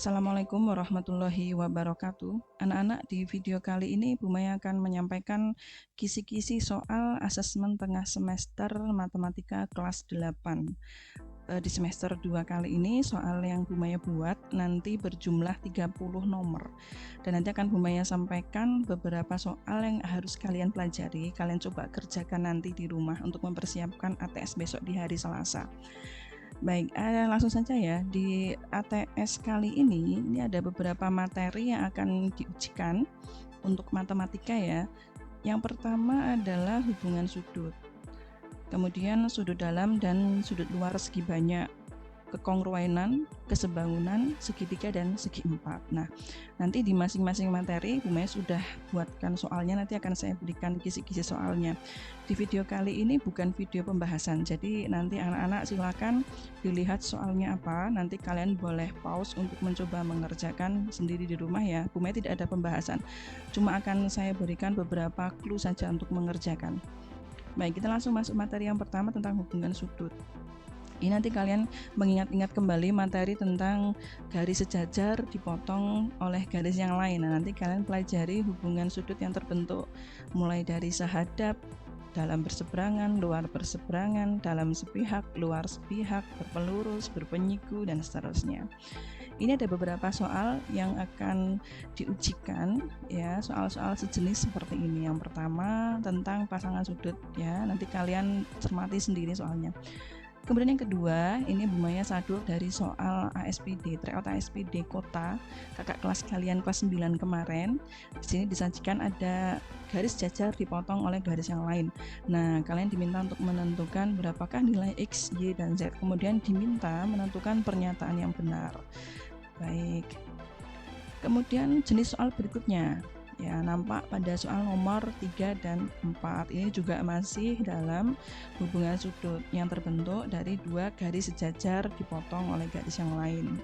Assalamualaikum warahmatullahi wabarakatuh. Anak-anak, di video kali ini Bu Maya akan menyampaikan kisi-kisi soal asesmen tengah semester matematika kelas 8. Di semester 2 kali ini soal yang Bu Maya buat nanti berjumlah 30 nomor. Dan nanti akan Bu Maya sampaikan beberapa soal yang harus kalian pelajari, kalian coba kerjakan nanti di rumah untuk mempersiapkan ATS besok di hari Selasa. Baik, langsung saja ya. Di ATS kali ini ada beberapa materi yang akan diujikan untuk matematika ya. Yang pertama adalah hubungan sudut. Kemudian sudut dalam dan sudut luar segi banyak, kekongruenan, kesebangunan, segitiga, dan segi empat. Nah, nanti di masing-masing materi Bu Maya sudah buatkan soalnya, nanti akan saya berikan kisi-kisi soalnya. Di video kali ini bukan video pembahasan, jadi nanti anak-anak silakan dilihat soalnya apa, nanti kalian boleh pause untuk mencoba mengerjakan sendiri di rumah ya. Bu Maya tidak ada pembahasan, cuma akan saya berikan beberapa clue saja untuk mengerjakan. Baik, kita langsung masuk materi yang pertama tentang hubungan sudut. Ini nanti kalian mengingat-ingat kembali materi tentang garis sejajar dipotong oleh garis yang lain. Nah, nanti kalian pelajari hubungan sudut yang terbentuk mulai dari sehadap, dalam berseberangan, luar berseberangan, dalam sepihak, luar sepihak, berpelurus, berpenyiku, dan seterusnya. Ini ada beberapa soal yang akan diujikan ya, soal-soal sejenis seperti ini. Yang pertama tentang pasangan sudut ya, nanti kalian cermati sendiri soalnya. Kemudian yang kedua, ini Bu Maya sadur dari soal ASPD, tryout ASPD kota, kakak kelas kalian kelas 9 kemarin. Di sini disajikan ada garis jajar dipotong oleh garis yang lain. Nah, kalian diminta untuk menentukan berapakah nilai X, Y, dan Z. Kemudian diminta menentukan pernyataan yang benar. Baik. Kemudian jenis soal berikutnya. Ya, nampak pada soal nomor 3 dan 4. Ini juga masih dalam hubungan sudut yang terbentuk dari dua garis sejajar dipotong oleh garis yang lain.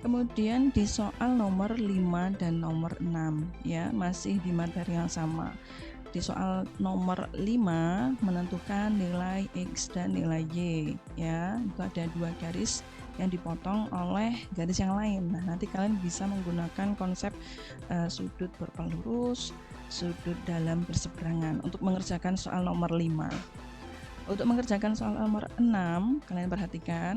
Kemudian di soal nomor 5 dan nomor 6 ya, masih di materi yang sama. Di soal nomor 5 menentukan nilai X dan nilai Y ya. Itu ada dua garis yang dipotong oleh garis yang lain. Nah, nanti kalian bisa menggunakan konsep sudut berpelurus, sudut dalam berseberangan untuk mengerjakan soal nomor 5. Untuk mengerjakan soal nomor 6, kalian perhatikan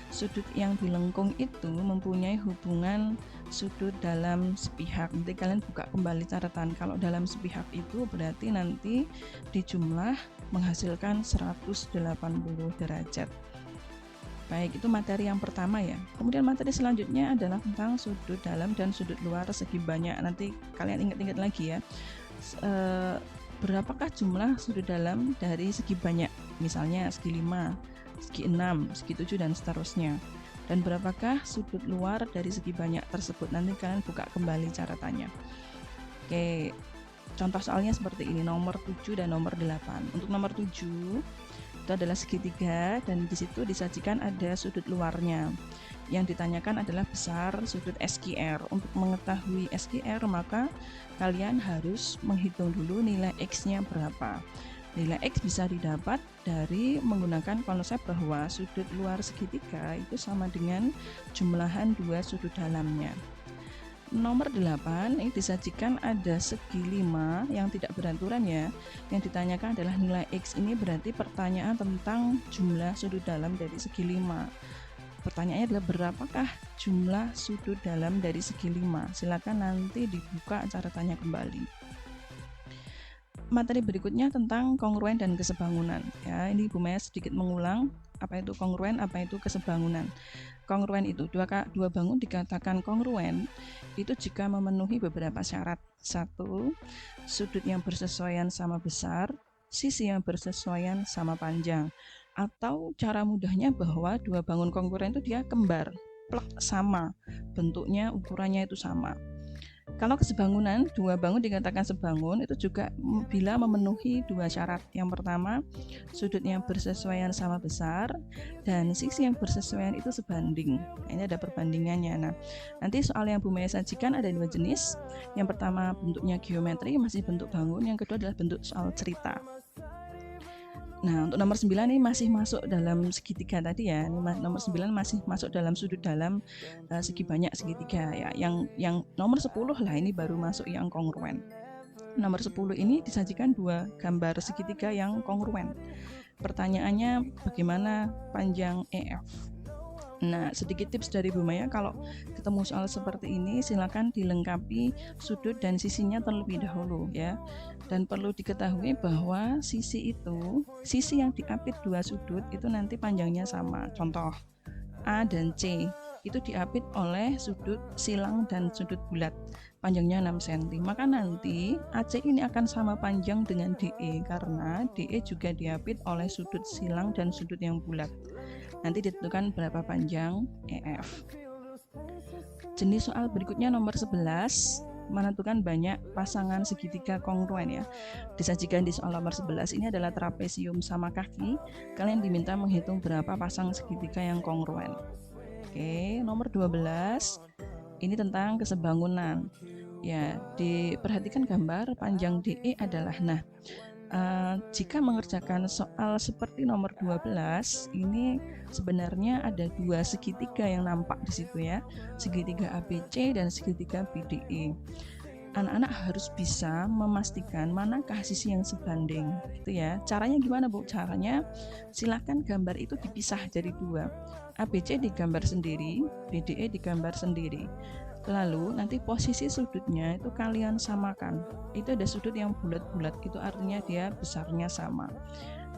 sudut yang dilengkung itu mempunyai hubungan sudut dalam sepihak. Nanti kalian buka kembali catatan. Kalau dalam sepihak itu berarti nanti dijumlah menghasilkan 180 derajat. Baik, itu materi yang pertama ya. Kemudian materi selanjutnya adalah tentang sudut dalam dan sudut luar segi banyak. Nanti kalian ingat-ingat lagi ya. Berapakah jumlah sudut dalam dari segi banyak? Misalnya segi 5, segi 6, segi 7, dan seterusnya. Dan berapakah sudut luar dari segi banyak tersebut? Nanti kalian buka kembali catatannya. Oke, contoh soalnya seperti ini, nomor 7 dan nomor 8. Untuk nomor 7, itu adalah segitiga dan di situ disajikan ada sudut luarnya. Yang ditanyakan adalah besar sudut SQR. Untuk mengetahui SQR maka kalian harus menghitung dulu nilai X-nya berapa. Nilai X bisa didapat dari menggunakan konsep bahwa sudut luar segitiga itu sama dengan jumlahan dua sudut dalamnya. Nomor 8 ini disajikan ada segi 5 yang tidak beraturan ya. Yang ditanyakan adalah nilai X. Ini berarti pertanyaan tentang jumlah sudut dalam dari segi 5. Pertanyaannya adalah berapakah jumlah sudut dalam dari segi 5. Silakan nanti dibuka catatannya kembali. Materi berikutnya tentang kongruen dan kesebangunan. Ya, ini Bu Maya sedikit mengulang apa itu kongruen, apa itu kesebangunan. Kongruen itu dua bangun dikatakan kongruen itu jika memenuhi beberapa syarat. 1. Sudut yang bersesuaian sama besar, sisi yang bersesuaian sama panjang. Atau cara mudahnya bahwa dua bangun kongruen itu dia kembar, plek sama, bentuknya, ukurannya itu sama. Kalau kesebangunan, dua bangun dikatakan sebangun itu juga bila memenuhi dua syarat. Yang pertama, sudut yang bersesuaian sama besar dan sisi yang bersesuaian itu sebanding. Nah, ini ada perbandingannya. Nah, nanti soal yang Bu Maya sajikan ada dua jenis. Yang pertama bentuknya geometri, masih bentuk bangun. Yang kedua adalah bentuk soal cerita. Nah, untuk nomor 9 ini masih masuk dalam segitiga tadi ya. Ini nomor 9 masih masuk dalam sudut dalam segi banyak segitiga ya. Yang nomor 10 lah ini baru masuk yang kongruen. Nomor 10 ini disajikan dua gambar segitiga yang kongruen. Pertanyaannya bagaimana panjang EF? Nah, sedikit tips dari Bu Maya, kalau ketemu soal seperti ini silakan dilengkapi sudut dan sisinya terlebih dahulu ya. Dan perlu diketahui bahwa sisi yang diapit dua sudut itu nanti panjangnya sama. Contoh A dan C itu diapit oleh sudut silang dan sudut bulat, panjangnya 6 cm. Maka nanti AC ini akan sama panjang dengan DE karena DE juga diapit oleh sudut silang dan sudut yang bulat. Nanti ditentukan berapa panjang EF. Jenis soal berikutnya nomor 11, menentukan banyak pasangan segitiga kongruen ya. Disajikan di soal nomor 11 ini adalah trapesium sama kaki. Kalian diminta menghitung berapa pasang segitiga yang kongruen. Oke, nomor 12 ini tentang kesebangunan. Ya, diperhatikan gambar panjang DE adalah jika mengerjakan soal seperti nomor 12 ini sebenarnya ada dua segitiga yang nampak di situ ya, segitiga ABC dan segitiga BDE. Anak-anak harus bisa memastikan manakah sisi yang sebanding gitu ya. Caranya gimana Bu? Caranya silakan gambar itu dipisah jadi dua, ABC digambar sendiri, BDE digambar sendiri. Lalu nanti posisi sudutnya itu kalian samakan. Itu ada sudut yang bulat-bulat, itu artinya dia besarnya sama.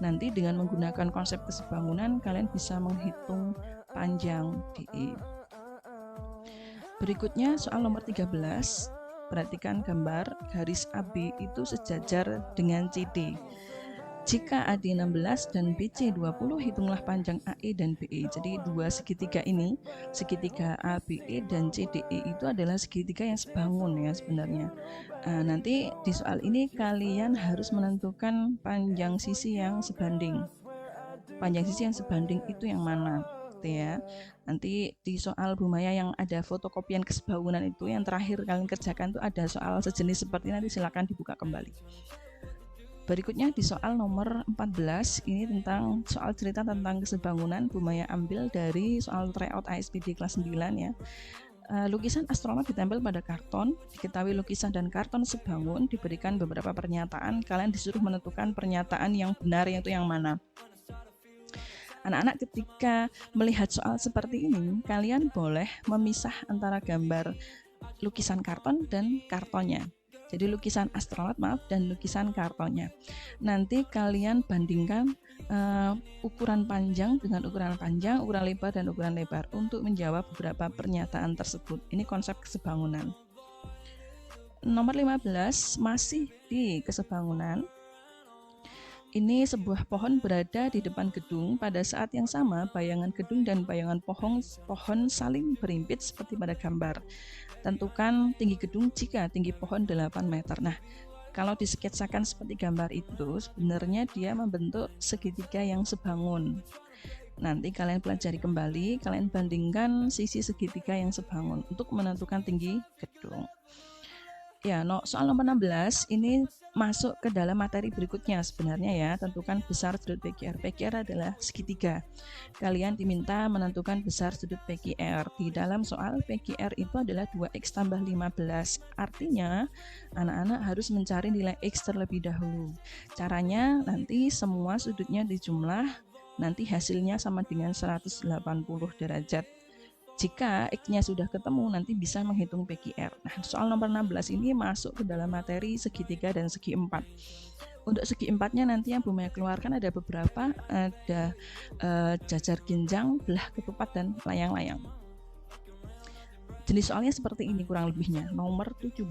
Nanti dengan menggunakan konsep kesebangunan kalian bisa menghitung panjang DE. Berikutnya soal nomor 13. Perhatikan gambar garis AB itu sejajar dengan CD. Jika AD 16 dan BC 20, hitunglah panjang AE dan BE. Jadi dua segitiga ini, segitiga ABE dan CDE itu adalah segitiga yang sebangun ya sebenarnya. Nanti di soal ini kalian harus menentukan panjang sisi yang sebanding. Panjang sisi yang sebanding itu yang mana? Ya. Nanti di soal Bu Maya yang ada fotokopian kesebangunan itu yang terakhir kalian kerjakan itu ada soal sejenis seperti ini, nanti silakan dibuka kembali. Berikutnya di soal nomor 14 ini tentang soal cerita tentang kesebangunan. Bu Maya ambil dari soal tryout ASPD kelas 9 ya. Lukisan astronot ditempel pada karton. Diketahui lukisan dan karton sebangun, diberikan beberapa pernyataan. Kalian disuruh menentukan pernyataan yang benar yaitu yang mana. Anak-anak ketika melihat soal seperti ini, kalian boleh memisah antara gambar lukisan karton dan kartonnya. Jadi lukisan astronot dan lukisan kartonnya. Nanti kalian bandingkan ukuran panjang dengan ukuran panjang, ukuran lebar dan ukuran lebar untuk menjawab beberapa pernyataan tersebut. Ini konsep kesebangunan. Nomor 15 masih di kesebangunan. Ini sebuah pohon berada di depan gedung. Pada saat yang sama, bayangan gedung dan bayangan pohon saling berimpit seperti pada gambar. Tentukan tinggi gedung jika tinggi pohon 8 meter. Nah, kalau disketsakan seperti gambar itu, sebenarnya dia membentuk segitiga yang sebangun. Nanti kalian pelajari kembali, kalian bandingkan sisi segitiga yang sebangun untuk menentukan tinggi gedung. Ya, soal nomor 16 ini masuk ke dalam materi berikutnya sebenarnya ya. Tentukan besar sudut PQR. PQR adalah segitiga. Kalian diminta menentukan besar sudut PQR. Di dalam soal PQR itu adalah 2x tambah 15. Artinya anak-anak harus mencari nilai x terlebih dahulu. Caranya nanti semua sudutnya dijumlah, nanti hasilnya sama dengan 180 derajat. Jika X-nya sudah ketemu, nanti bisa menghitung PQR. Nah, soal nomor 16 ini masuk ke dalam materi segitiga dan segi empat. Untuk segi empatnya nanti yang Bu Maya keluarkan ada beberapa, ada jajar ginjang, belah ketupat, dan layang-layang. Jenis soalnya seperti ini kurang lebihnya. Nomor 17,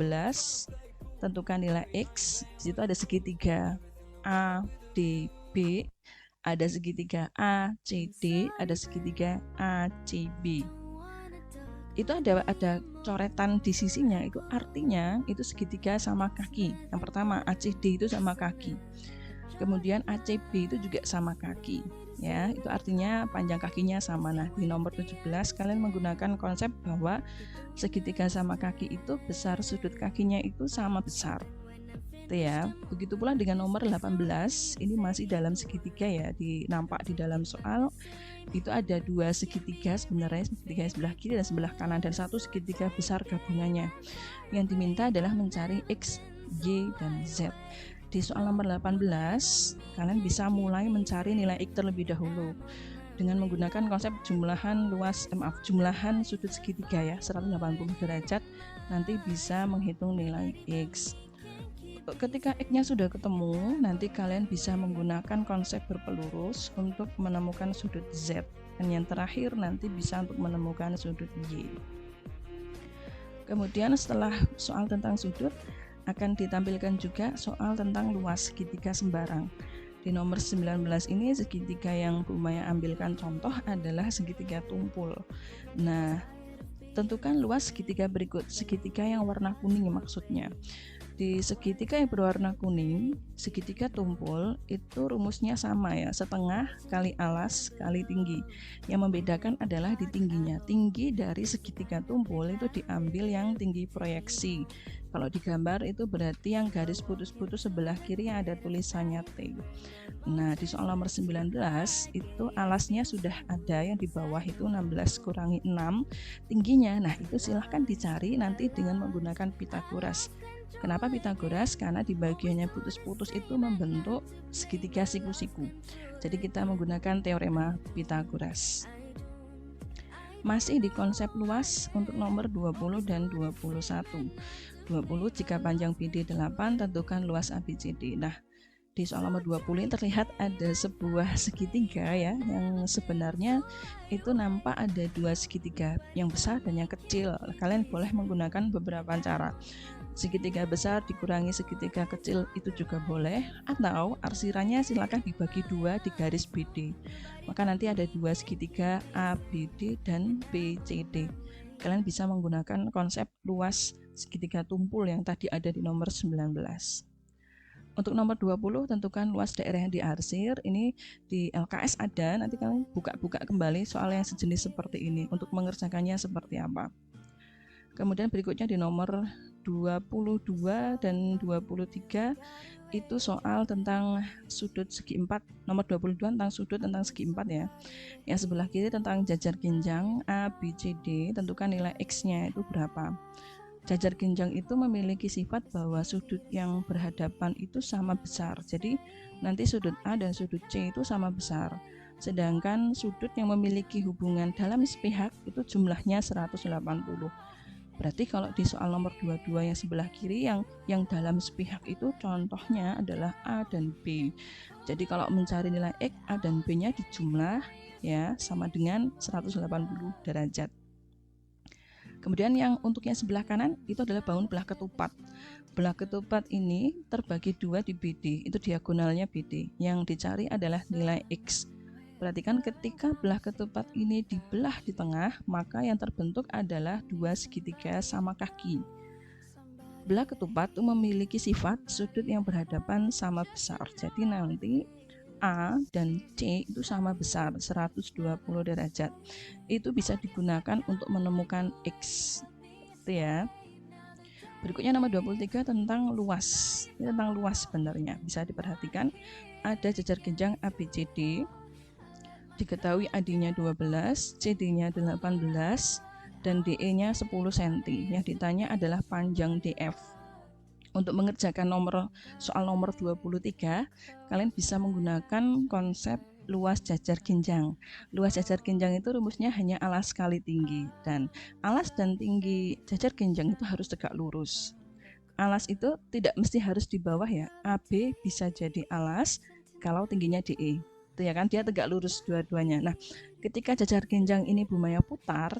tentukan nilai X. Di situ ada segitiga ADB, ada segitiga ACD, ada segitiga ACB. Itu ada coretan di sisinya, itu artinya itu segitiga sama kaki. Yang pertama ACD itu sama kaki, kemudian ACB itu juga sama kaki ya, itu artinya panjang kakinya sama. Nah, di nomor 17 kalian menggunakan konsep bahwa segitiga sama kaki itu besar sudut kakinya itu sama besar. ya. Begitu pula dengan nomor 18, ini masih dalam segitiga ya, nampak di dalam soal itu ada dua segitiga sebenarnya, segitiga sebelah kiri dan sebelah kanan, dan satu segitiga besar gabungannya. Yang diminta adalah mencari X, Y, dan Z. Di soal nomor 18, kalian bisa mulai mencari nilai X terlebih dahulu dengan menggunakan konsep jumlahan sudut segitiga ya, 180 derajat, nanti bisa menghitung nilai X. Ketika X-nya sudah ketemu, nanti kalian bisa menggunakan konsep berpelurus untuk menemukan sudut Z. Dan yang terakhir nanti bisa untuk menemukan sudut Y. Kemudian setelah soal tentang sudut, akan ditampilkan juga soal tentang luas segitiga sembarang. Di nomor 19 ini segitiga yang Bu Maya ambilkan contoh adalah segitiga tumpul. Nah, tentukan luas segitiga berikut, segitiga yang warna kuning maksudnya. Di segitiga yang berwarna kuning, segitiga tumpul, itu rumusnya sama ya, setengah kali alas kali tinggi. Yang membedakan adalah di tingginya. Tinggi dari segitiga tumpul itu diambil yang tinggi proyeksi. Kalau di gambar itu berarti yang garis putus-putus sebelah kiri yang ada tulisannya T. Nah, di soal nomor 19 itu alasnya sudah ada, yang di bawah itu 16 kurangi 6 tingginya. Nah, itu silahkan dicari nanti dengan menggunakan Pitagoras. Kenapa Pitagoras? Karena di bagiannya putus-putus itu membentuk segitiga siku-siku. Jadi kita menggunakan teorema Pitagoras. Masih di konsep luas untuk nomor 20 dan 21. 20 jika panjang BD 8, tentukan luas ABCD. Nah, di soal nomor 20 ini terlihat ada sebuah segitiga ya, yang sebenarnya itu nampak ada dua segitiga, yang besar dan yang kecil. Kalian boleh menggunakan beberapa cara. Segitiga besar dikurangi segitiga kecil itu juga boleh, atau arsirannya silakan dibagi dua di garis BD. Maka nanti ada dua segitiga ABD dan BCD. Kalian bisa menggunakan konsep luas segitiga tumpul yang tadi ada di nomor 19. Untuk nomor 20, tentukan luas daerah yang diarsir. Ini di LKS ada, nanti kalian buka-buka kembali soal yang sejenis seperti ini untuk mengerjakannya seperti apa. Kemudian berikutnya di nomor 22 dan 23 itu soal tentang sudut segi 4. Nomor 22 tentang sudut tentang segi 4 ya. Yang sebelah kiri tentang jajar ginjang ABCD, tentukan nilai X-nya itu berapa. Jajar ginjang itu memiliki sifat bahwa sudut yang berhadapan itu sama besar. Jadi nanti sudut A dan sudut C itu sama besar. Sedangkan sudut yang memiliki hubungan dalam sepihak itu jumlahnya 180. Berarti kalau di soal nomor 22 yang sebelah kiri yang dalam sepihak itu contohnya adalah A dan B. Jadi kalau mencari nilai X, A dan B-nya dijumlah ya sama dengan 180 derajat. Kemudian untuk yang sebelah kanan itu adalah bangun belah ketupat. Belah ketupat ini terbagi dua di BD, itu diagonalnya BD. Yang dicari adalah nilai X. Perhatikan ketika belah ketupat ini dibelah di tengah, maka yang terbentuk adalah dua segitiga sama kaki. Belah ketupat itu memiliki sifat sudut yang berhadapan sama besar. Jadi nanti A dan C itu sama besar, 120 derajat. Itu bisa digunakan untuk menemukan X. Itu ya. Berikutnya nomor 23 tentang luas. Ini tentang luas sebenarnya. Bisa diperhatikan ada jajar ginjang ABCD. Diketahui AD-nya 12, CD-nya 18, dan DE-nya 10 cm. Yang ditanya adalah panjang DF. Untuk mengerjakan soal nomor 23, kalian bisa menggunakan konsep luas jajar ginjang. Luas jajar ginjang itu rumusnya hanya alas kali tinggi, dan alas dan tinggi jajar ginjang itu harus tegak lurus. Alas itu tidak mesti harus di bawah ya. AB bisa jadi alas kalau tingginya DE. Itu ya kan, dia tegak lurus dua-duanya. Nah, ketika jajar ginjang ini Bu Maya putar,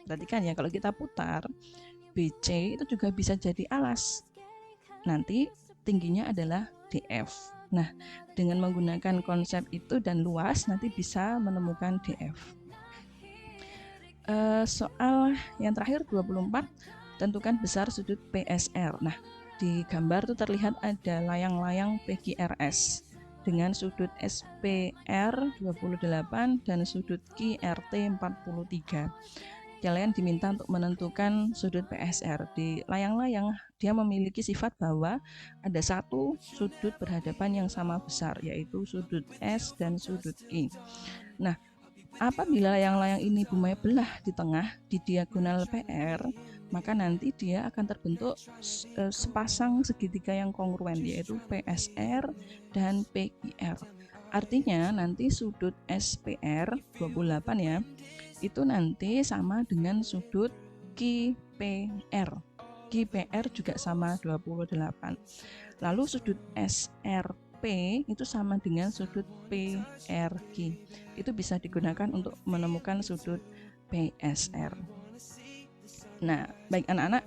perhatikan ya, kalau kita putar, BC itu juga bisa jadi alas. Nanti tingginya adalah DF. Nah, dengan menggunakan konsep itu dan luas, nanti bisa menemukan DF. Soal yang terakhir 24, tentukan besar sudut PSR. Nah, di gambar itu terlihat ada layang-layang PQRS dengan sudut SPR 28 dan sudut QRT 43. kalian diminta untuk menentukan sudut PSR. Di layang-layang dia memiliki sifat bahwa ada satu sudut berhadapan yang sama besar, yaitu sudut S dan sudut Q. Nah, apabila layang-layang ini Bumaya belah di tengah di diagonal PR, maka nanti dia akan terbentuk sepasang segitiga yang kongruen, yaitu PSR dan PIR. Artinya nanti sudut SPR 28 ya, itu nanti sama dengan sudut QPR. QPR juga sama 28. Lalu sudut SRP itu sama dengan sudut PRQ. Itu bisa digunakan untuk menemukan sudut PSR. Nah, baik anak-anak,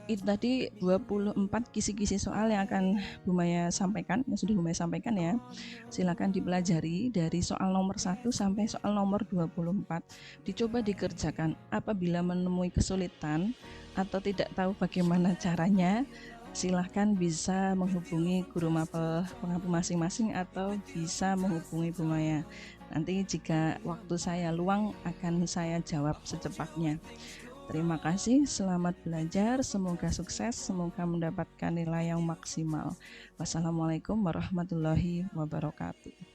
itu tadi 24 kisi-kisi soal yang akan Bumaya sampaikan, yang sudah Bumaya sampaikan ya. Silakan dipelajari dari soal nomor 1 sampai soal nomor 24. Dicoba dikerjakan. Apabila menemui kesulitan atau tidak tahu bagaimana caranya, silahkan bisa menghubungi guru mapel pengampu masing-masing atau bisa menghubungi Bumaya. Nanti jika waktu saya luang akan saya jawab secepatnya. Terima kasih, selamat belajar, semoga sukses, semoga mendapatkan nilai yang maksimal. Wassalamualaikum warahmatullahi wabarakatuh.